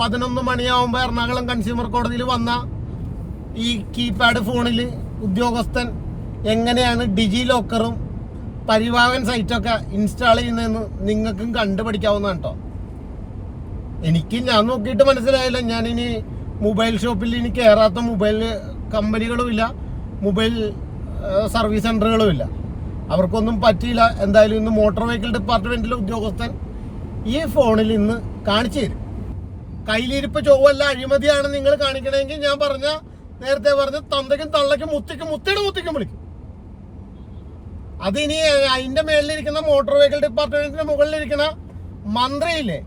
11 മണിയാവുമ്പോൾ എറണാകുളം കൺസ്യൂമർ കോടതിയിൽ വന്ന ഈ കീപാഡ് ഫോണിൽ ഉദ്യോഗസ്ഥൻ എങ്ങനെയാണ് ഡിജി ലോക്കറും പരിവാഹൻ സൈറ്റൊക്കെ ഇൻസ്റ്റാൾ ചെയ്യുന്നതെന്ന് നിങ്ങൾക്കും കണ്ടുപഠിക്കാവുന്നതാണ് കേട്ടോ. ഞാൻ നോക്കിയിട്ട് മനസ്സിലായില്ല. ഞാനിനി മൊബൈൽ ഷോപ്പിൽ ഇനി കയറാത്ത മൊബൈൽ കമ്പനികളുമില്ല, മൊബൈൽ സർവീസ് സെൻ്ററുകളുമില്ല. അവർക്കൊന്നും പറ്റിയില്ല. എന്തായാലും ഇന്ന് മോട്ടോർ വെഹിക്കിൾ ഡിപ്പാർട്ട്മെൻറ്റിലെ ഉദ്യോഗസ്ഥൻ ഈ ഫോണിൽ ഇന്ന് കാണിച്ചു തരും. കയ്യിലിരിപ്പ് ചൊവ്വല്ല, അഴിമതിയാണ് നിങ്ങൾ കാണിക്കണമെങ്കിൽ ഞാൻ നേരത്തെ പറഞ്ഞ തന്തയ്ക്കും തള്ളയ്ക്കും മുത്തിക്കും വിളിക്കും. അതിനി അതിൻ്റെ മേളിലിരിക്കുന്ന മോട്ടോർ വെഹിക്കിൾ ഡിപ്പാർട്ട്മെന്റിന്റെ മുകളിലിരിക്കുന്ന മന്ത്രിയില്ലേ,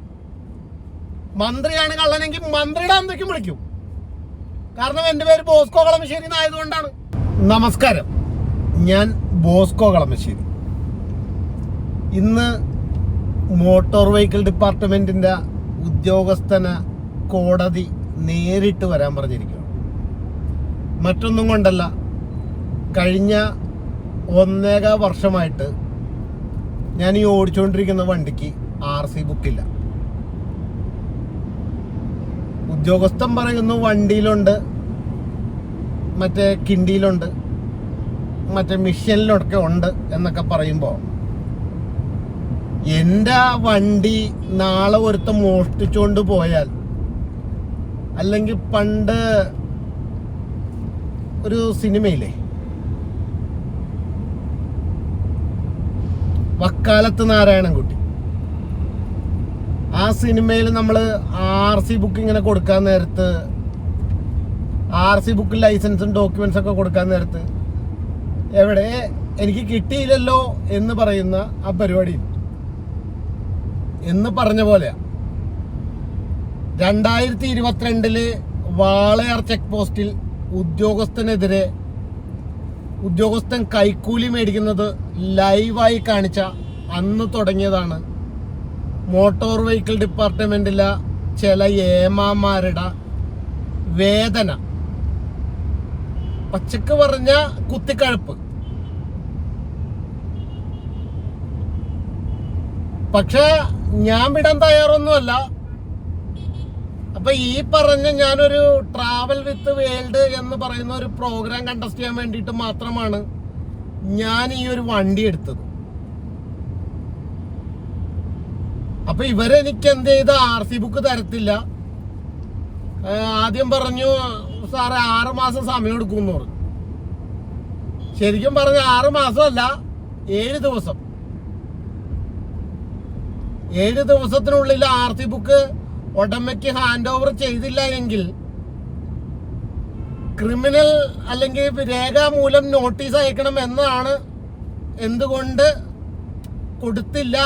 മന്ത്രിയാണ് കള്ളനെങ്കിൽ മന്ത്രിയുടെ അന്തയ്ക്കും വിളിക്കും. കാരണം എൻ്റെ പേര് ബോസ്കോ കളമശ്ശേരി ആയതുകൊണ്ടാണ്. നമസ്കാരം, ഞാൻ ബോസ്കോ കളമശ്ശേരി. ഇന്ന് മോട്ടോർ വെഹിക്കിൾ ഡിപ്പാർട്ട്മെന്റിന്റെ ഉദ്യോഗസ്ഥനെ കോടതി നേരിട്ട് വരാൻ പറഞ്ഞിരിക്കുകയാണ്. മറ്റൊന്നും കൊണ്ടല്ല, കഴിഞ്ഞ 1.25 വർഷമായിട്ട് ഞാൻ ഈ ഓടിച്ചുകൊണ്ടിരിക്കുന്ന വണ്ടിക്ക് RC ബുക്കില്ല. ഉദ്യോഗസ്ഥൻ പറയുന്നു വണ്ടിയിലുണ്ട്, മറ്റേ കിണ്ടിയിലുണ്ട്, മറ്റേ മിഷ്യനിലൊക്കെ ഉണ്ട് എന്നൊക്കെ പറയുമ്പോൾ എൻ്റെ വണ്ടി നാളെ ഒരുത്തം മോഷ്ടിച്ചുകൊണ്ട് പോയാൽ, അല്ലെങ്കിൽ പണ്ട് ഒരു സിനിമയില്ലേ വക്കാലത്ത് നാരായണൻകുട്ടി, ആ സിനിമയിൽ നമ്മൾ RC ബുക്ക് ഇങ്ങനെ കൊടുക്കാൻ നേരത്ത്, RC ബുക്ക് ലൈസൻസും ഡോക്യുമെന്റ്സ് ഒക്കെ കൊടുക്കാൻ നേരത്ത് എവിടെ എനിക്ക് കിട്ടിയില്ലല്ലോ എന്ന് പറയുന്ന ആ പരിപാടി എന്ന് പറഞ്ഞ പോലെയാ 2022 വാളയാർ ചെക്ക് പോസ്റ്റിൽ ഉദ്യോഗസ്ഥൻ കൈക്കൂലി മേടിക്കുന്നത് ലൈവായി കാണിച്ച അന്ന് തുടങ്ങിയതാണ് മോട്ടോർ വെഹിക്കിൾ ഡിപ്പാർട്ട്മെന്റിലെ ചില ഏമാമാരുടെ വേദന. പച്ചക്ക് പറഞ്ഞ കുത്തിക്കഴപ്പ്. പക്ഷെ ഞാൻ വിടാൻ തയ്യാറൊന്നുമല്ല. അപ്പൊ ഈ പറഞ്ഞ ഞാനൊരു ട്രാവൽ വിത്ത് വേൾഡ് എന്ന് പറയുന്ന ഒരു പ്രോഗ്രാം കണ്ടസ്റ്റ് ചെയ്യാൻ വേണ്ടിയിട്ട് മാത്രമാണ് ഞാൻ ഈ ഒരു വണ്ടി എടുത്തത്. അപ്പൊ ഇവരെനിക്ക് എന്ത് ചെയ്ത RC ബുക്ക് തരത്തില്ല. ആദ്യം പറഞ്ഞു സാറേ 6 മാസം സമയം എടുക്കുമെന്ന് പറഞ്ഞു. ശരിക്കും പറഞ്ഞ 6 മാസമല്ല, 7 ദിവസം. 7 ദിവസത്തിനുള്ളിൽ RC ബുക്ക് ഉടമയ്ക്ക് ഹാൻഡ് ഓവർ ചെയ്തില്ല എങ്കിൽ ക്രിമിനൽ അല്ലെങ്കിൽ രേഖാമൂലം നോട്ടീസ് അയക്കണം എന്നാണ്. എന്തുകൊണ്ട് കൊടുത്തില്ല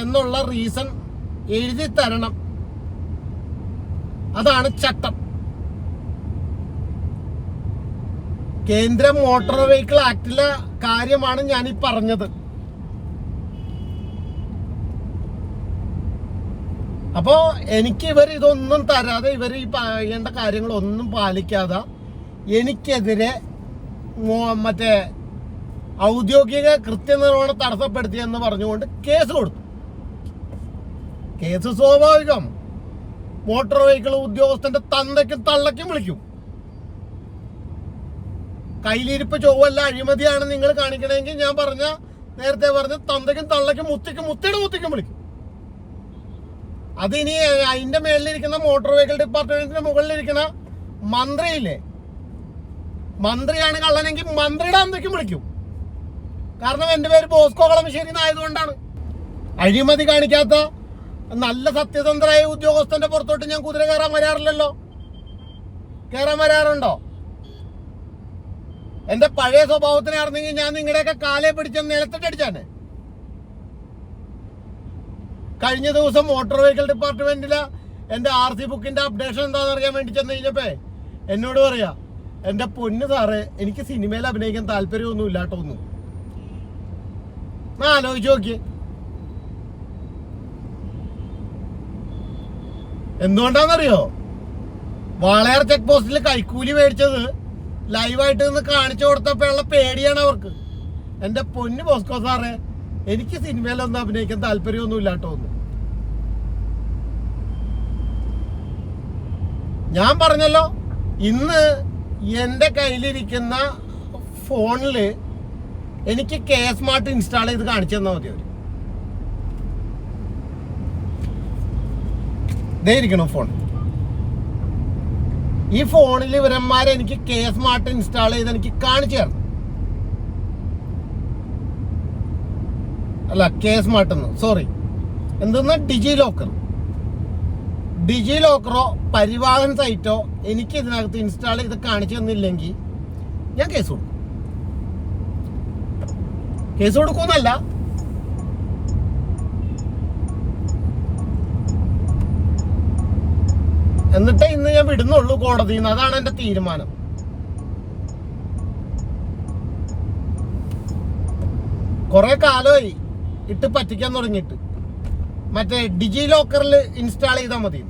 എന്നുള്ള റീസൺ എഴുതി തരണം. അതാണ് ചട്ടം. കേന്ദ്ര മോട്ടോർ വെഹിക്കിൾ ആക്ടിലെ കാര്യമാണ് ഞാൻ ഈ പറഞ്ഞത്. അപ്പോൾ എനിക്ക് ഇതൊന്നും തരാതെ, ഇവർ ഈ പറയേണ്ട കാര്യങ്ങളൊന്നും പാലിക്കാതെ എനിക്കെതിരെ മറ്റേ ഔദ്യോഗിക കൃത്യനിർവഹണം തടസ്സപ്പെടുത്തിയെന്ന് പറഞ്ഞുകൊണ്ട് കേസ് കൊടുത്തു. കേസ് സ്വാഭാവികം. മോട്ടോർ വെഹിക്കിൾ ഉദ്യോഗസ്ഥന്റെ തന്തയ്ക്കും തള്ളയ്ക്കും വിളിക്കും. കയ്യിലിരിപ്പ് ചൊവ്വല്ല, അഴിമതിയാണ് നിങ്ങൾ കാണിക്കണമെങ്കിൽ ഞാൻ നേരത്തെ പറഞ്ഞ തന്തയ്ക്കും തള്ളയ്ക്കും മുത്തിക്കും വിളിക്കും. അതിനി അതിന്റെ മേളിലിരിക്കുന്ന മോട്ടോർ വെഹിക്കിൾ ഡിപ്പാർട്ട്മെന്റിന്റെ മുകളിലിരിക്കുന്ന മന്ത്രിയില്ലേ, മന്ത്രിയാണ് കള്ളനെങ്കിൽ മന്ത്രിയുടെ അന്തയ്ക്കും വിളിക്കും. കാരണം എൻ്റെ പേര് ബോസ്കോ കളമശ്ശേരി ആയതുകൊണ്ടാണ്. അഴിമതി കാണിക്കാത്ത നല്ല സത്യസന്ധരായ ഉദ്യോഗസ്ഥന്റെ പുറത്തോട്ട് ഞാൻ കുതിര കയറാൻ വരാറില്ലല്ലോ. കയറാൻ വരാറുണ്ടോ? എന്റെ പഴയ സ്വഭാവത്തിനായിരുന്നെങ്കിൽ ഞാൻ നിങ്ങളുടെയൊക്കെ കാലെ പിടിച്ച നിലത്തിട്ടടിച്ചാണ്. കഴിഞ്ഞ ദിവസം മോട്ടോർ വെഹിക്കിൾ ഡിപ്പാർട്ട്മെന്റിലെ എൻ്റെ RC ബുക്കിന്റെ അപ്ഡേഷൻ എന്താണെന്ന് അറിയാൻ വേണ്ടി ചെന്ന് കഴിഞ്ഞപ്പോ എന്നോട് പറയാ, എൻ്റെ പൊന്ന് സാറേ, എനിക്ക് സിനിമയിൽ അഭിനയിക്കാൻ താല്പര്യമൊന്നും ഇല്ലാട്ടൊന്നും. ആലോചിച്ച് നോക്കിയേ, എന്തുകൊണ്ടാണെന്നറിയോ? വാളയാർ ചെക്ക് പോസ്റ്റിൽ കൈക്കൂലി മേടിച്ചത് ലൈവായിട്ട് നിന്ന് കാണിച്ചു കൊടുത്തപ്പോഴുള്ള പേടിയാണ് അവർക്ക്. എൻ്റെ പൊന്ന് ബോസ്കോ സാറേ, എനിക്ക് സിനിമയിലൊന്നും അഭിനയിക്കാൻ താല്പര്യമൊന്നും ഇല്ലാട്ടോ ഒന്നും. ഞാൻ പറഞ്ഞല്ലോ, ഇന്ന് എൻ്റെ കയ്യിലിരിക്കുന്ന ഫോണിൽ എനിക്ക് കെ സ്മാർട്ട് ഇൻസ്റ്റാൾ ചെയ്ത് കാണിച്ചു തന്നാൽ മതി. അവർ ഇതേ ഇരിക്കണം ഫോൺ. ഈ ഫോണിൽ ഇവരന്മാരെ എനിക്ക് കെ സ്മാർട്ട് ഇൻസ്റ്റാൾ ചെയ്ത് എനിക്ക് കാണിച്ചു തരണം. അല്ല, കെ സ്മാർട്ട് സോറി, എന്തെന്ന് ഡിജി ലോക്കറോ പരിവാഹൻ സൈറ്റോ എനിക്ക് ഇതിനകത്ത് ഇൻസ്റ്റാൾ ചെയ്ത് കാണിച്ചു തന്നില്ലെങ്കിൽ ഞാൻ കേസ് കൊടുക്കുന്നല്ല, എന്നിട്ട് ഇന്ന് ഞാൻ വിടുന്നുള്ളൂ കോടതിയിൽ നിന്ന്. അതാണ് എന്റെ തീരുമാനം. കുറെ കാലമായി ഇട്ട് പറ്റിക്കാൻ തുടങ്ങിയിട്ട്. മറ്റേ ഡിജി ലോക്കറിൽ ഇൻസ്റ്റാൾ ചെയ്താൽ മതി.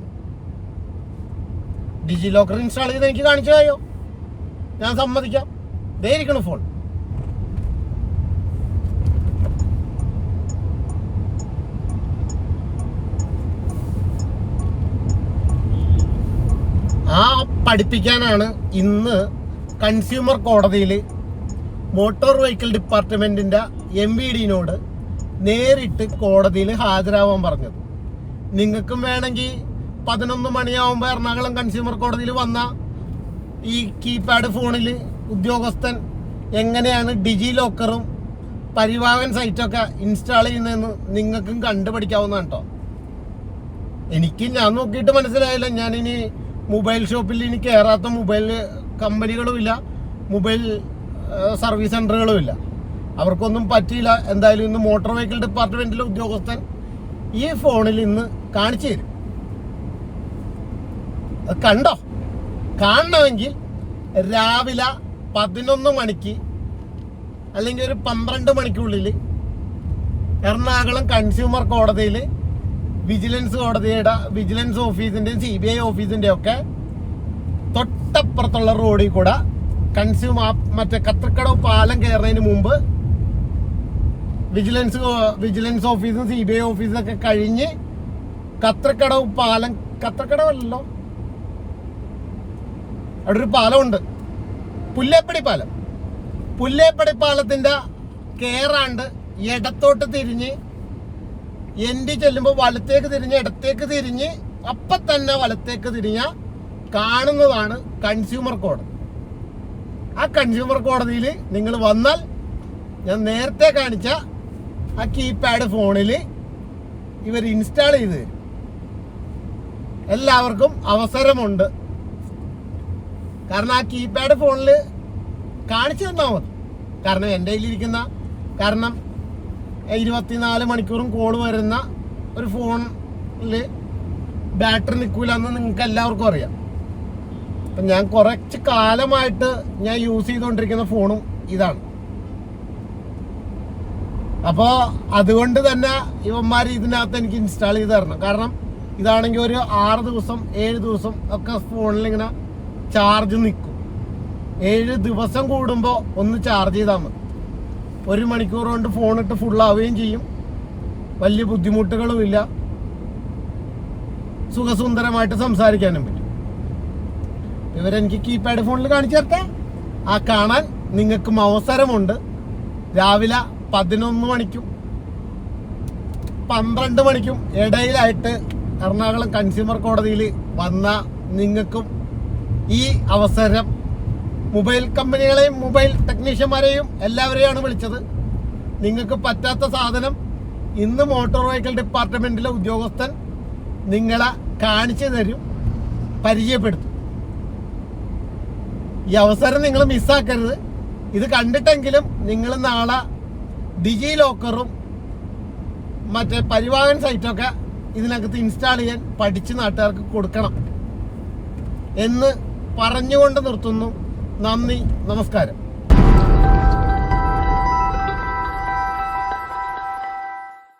ഡിജി ലോക്കർ ഇൻസ്റ്റാൾ ചെയ്ത് എനിക്ക് കാണിച്ചു തരാമോ? ഞാൻ സമ്മതിക്കാം. ദേ ഇരിക്കണം ഫോൺ. ആ പഠിപ്പിക്കാനാണ് ഇന്ന് കൺസ്യൂമർ കോടതിയിൽ മോട്ടോർ വെഹിക്കിൾ ഡിപ്പാർട്ട്മെന്റിന്റെ MVDനോട് നേരിട്ട് കോടതിയിൽ ഹാജരാവാൻ പറഞ്ഞത്. നിങ്ങൾക്കും വേണമെങ്കിൽ 11 മണിയാവുമ്പോൾ എറണാകുളം കൺസ്യൂമർ കോടതിയിൽ വന്ന ഈ കീപാഡ് ഫോണിൽ ഉദ്യോഗസ്ഥൻ എങ്ങനെയാണ് ഡിജി ലോക്കറും പരിവാഹൻ സൈറ്റൊക്കെ ഇൻസ്റ്റാൾ ചെയ്യുന്നതെന്ന് നിങ്ങൾക്കും കണ്ടുപഠിക്കാവുന്നതാണ് കേട്ടോ. ഞാൻ നോക്കിയിട്ട് മനസ്സിലായില്ല. ഞാനിനി മൊബൈൽ ഷോപ്പിൽ ഇനി കയറാത്ത മൊബൈൽ കമ്പനികളുമില്ല, മൊബൈൽ സർവീസ് സെൻ്ററുകളുമില്ല. അവർക്കൊന്നും പറ്റിയില്ല. എന്തായാലും ഇന്ന് മോട്ടോർ വെഹിക്കിൾ ഡിപ്പാർട്ട്മെൻറ്റിലെ ഉദ്യോഗസ്ഥൻ ഈ ഫോണിൽ ഇന്ന് കാണിച്ചു തരും. അത് കണ്ടോ? കാണണമെങ്കിൽ രാവിലെ 11 മണിക്ക് അല്ലെങ്കിൽ ഒരു 12 മണിക്കുള്ളിൽ എറണാകുളം കൺസ്യൂമർ കോടതിയിൽ വിജിലൻസ് ഓഫീസിൻ്റെയും CBI ഓഫീസിൻ്റെയും ഒക്കെ തൊട്ടപ്പുറത്തുള്ള റോഡിൽ കൂടെ മറ്റേ കത്രക്കടവ് പാലം കയറുന്നതിന് മുമ്പ് വിജിലൻസ് ഓഫീസും CBI ഓഫീസും ഒക്കെ കഴിഞ്ഞ് കത്രക്കടവല്ലോ, അവിടെ ഒരു പാലമുണ്ട്, പുല്ലേപ്പടി പാലത്തിന്റെ കേറാണ്ട് ഇടത്തോട്ട് തിരിഞ്ഞ് ചെല്ലുമ്പോൾ വലത്തേക്ക് തിരിഞ്ഞ് ഇടത്തേക്ക് തിരിഞ്ഞ് അപ്പം തന്നെ വലത്തേക്ക് തിരിഞ്ഞ കാണുന്നതാണ് കൺസ്യൂമർ കോടതി. ആ കൺസ്യൂമർ കോടതിയിൽ നിങ്ങൾ വന്നാൽ ഞാൻ നേരത്തെ കാണിച്ച ആ കീപാഡ് ഫോണിൽ ഇവർ ഇൻസ്റ്റാൾ ചെയ്ത് തരും. എല്ലാവർക്കും അവസരമുണ്ട്. കാരണം ആ കീപാഡ് ഫോണിൽ കാണിച്ചു തന്നാൽ മതി. കാരണം എൻ്റെ കയ്യിലിരിക്കുന്ന 24 മണിക്കൂറും കോൾ വരുന്ന ഒരു ഫോണിൽ ബാറ്ററി നിൽക്കില്ലെന്ന് നിങ്ങൾക്ക് എല്ലാവർക്കും അറിയാം. അപ്പം ഞാൻ കുറച്ച് കാലമായിട്ട് ഞാൻ യൂസ് ചെയ്തുകൊണ്ടിരിക്കുന്ന ഫോണും ഇതാണ്. അപ്പോൾ അതുകൊണ്ട് തന്നെ ഇവന്മാർ ഇതിനകത്ത് എനിക്ക് ഇൻസ്റ്റാൾ ചെയ്ത് തരണം. കാരണം ഇതാണെങ്കിൽ ഒരു 6 ദിവസം 7 ദിവസം ഒക്കെ ഫോണിൽ ഇങ്ങനെ ചാർജ് നിൽക്കും. 7 ദിവസം കൂടുമ്പോൾ ഒന്ന് ചാർജ് ചെയ്താൽ മതി. 1 മണിക്കൂർ കൊണ്ട് ഫോണിട്ട് ഫുള്ളാവുകയും ചെയ്യും. വലിയ ബുദ്ധിമുട്ടുകളുമില്ല. സുഖസുന്ദരമായിട്ട് സംസാരിക്കാനും പറ്റും. ഇവരെനിക്ക് കീപാഡ് ഫോണിൽ കാണിച്ചു തരട്ടെ. ആ കാണാൻ നിങ്ങൾക്കും അവസരമുണ്ട്. രാവിലെ 11 മണിക്കും 12 മണിക്കും ഇടയിലായിട്ട് എറണാകുളം കൺസ്യൂമർ കോടതിയിൽ വന്ന നിങ്ങൾക്കും ഈ അവസരം, മൊബൈൽ കമ്പനികളെയും മൊബൈൽ ടെക്നീഷ്യന്മാരെയും എല്ലാവരെയാണ് വിളിച്ചത്. നിങ്ങൾക്ക് പറ്റാത്ത സാധനം ഇന്ന് മോട്ടോർ വെഹിക്കിൾ ഡിപ്പാർട്ട്മെന്റിലെ ഉദ്യോഗസ്ഥൻ നിങ്ങളെ കാണിച്ചു തരും, പരിചയപ്പെടുത്തും. ഈ അവസരം നിങ്ങൾ മിസ്സാക്കരുത്. ഇത് കണ്ടിട്ടെങ്കിലും നിങ്ങൾ നാളെ ഡിജി ലോക്കറും മറ്റേ പരിവാഹൻ സൈറ്റൊക്കെ ഇതിനകത്ത് ഇൻസ്റ്റാൾ ചെയ്യാൻ പഠിച്ച് നാട്ടുകാർക്ക് കൊടുക്കണം എന്ന് പറഞ്ഞുകൊണ്ട് നിർത്തുന്നു. നന്ദി, നമസ്കാരം.